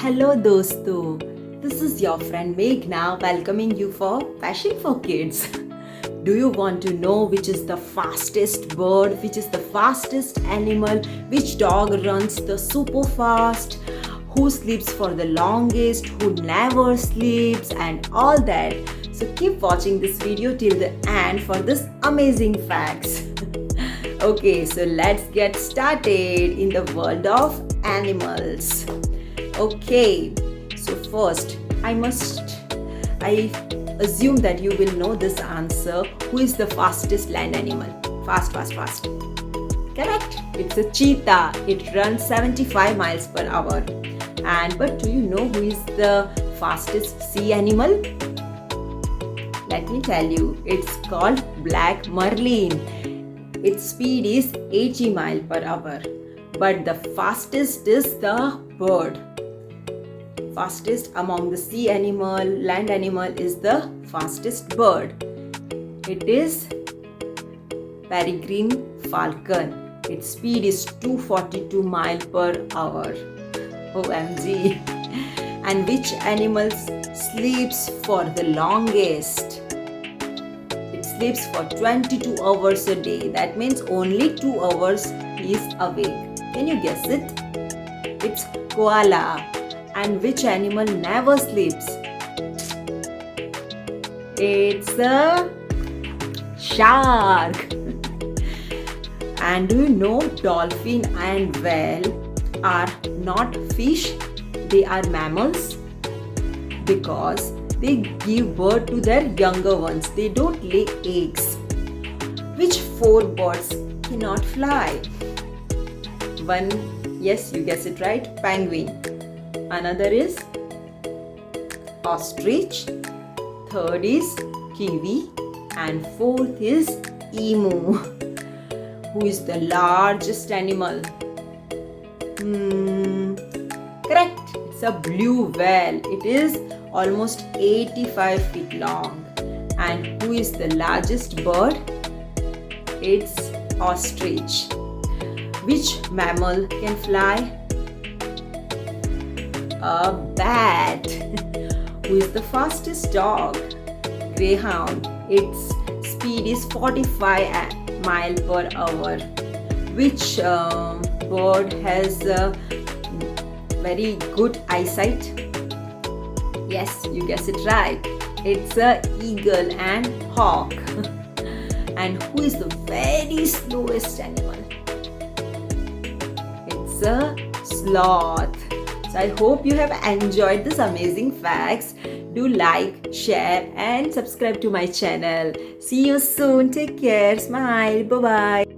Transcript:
Hello dosto, this is your friend Meghna welcoming you for Passion for Kids. Do you want to know which is the fastest bird, which is the fastest animal, which dog runs the super fast, who sleeps for the longest, who never sleeps and all that? So keep watching this video till the end for this amazing facts. Okay, so let's get started in the world of animals. Okay, so first I assume that you will know this answer. Who is the fastest land animal? Fast. Correct. It's a cheetah. It runs 75 miles per hour. But do you know who is the fastest sea animal? Let me tell you. It's called black Marlin. Its speed is 80 miles per hour. But the fastest is the bird. Fastest among the sea animal, land animal is the fastest bird. It is Peregrin Falcon. Its speed is 242 miles per hour. OMG. And which animal sleeps for the longest? It sleeps for 22 hours a day. That means only 2 hours is awake. Can you guess it? It's koala. And which animal never sleeps? It's a shark. And do you know dolphin and whale are not fish? They are mammals because they give birth to their younger ones. They don't lay eggs. Which 4 birds cannot fly? One, yes, you guess it right, penguin. Another is ostrich. Third is kiwi. And fourth is emu. Who is the largest animal? Correct. It's a blue whale. It is almost 85 feet long. And who is the largest bird? It's ostrich. Which mammal can fly? A bat. Who is the fastest dog? Greyhound. Its speed is 45 miles per hour. Which bird has very good eyesight? Yes, you guess it right. It's a eagle and hawk. And who is the very slowest animal? It's a sloth. So I hope you have enjoyed this amazing facts. Do like, share and subscribe to my channel. See you soon. Take care. Smile. Bye-bye.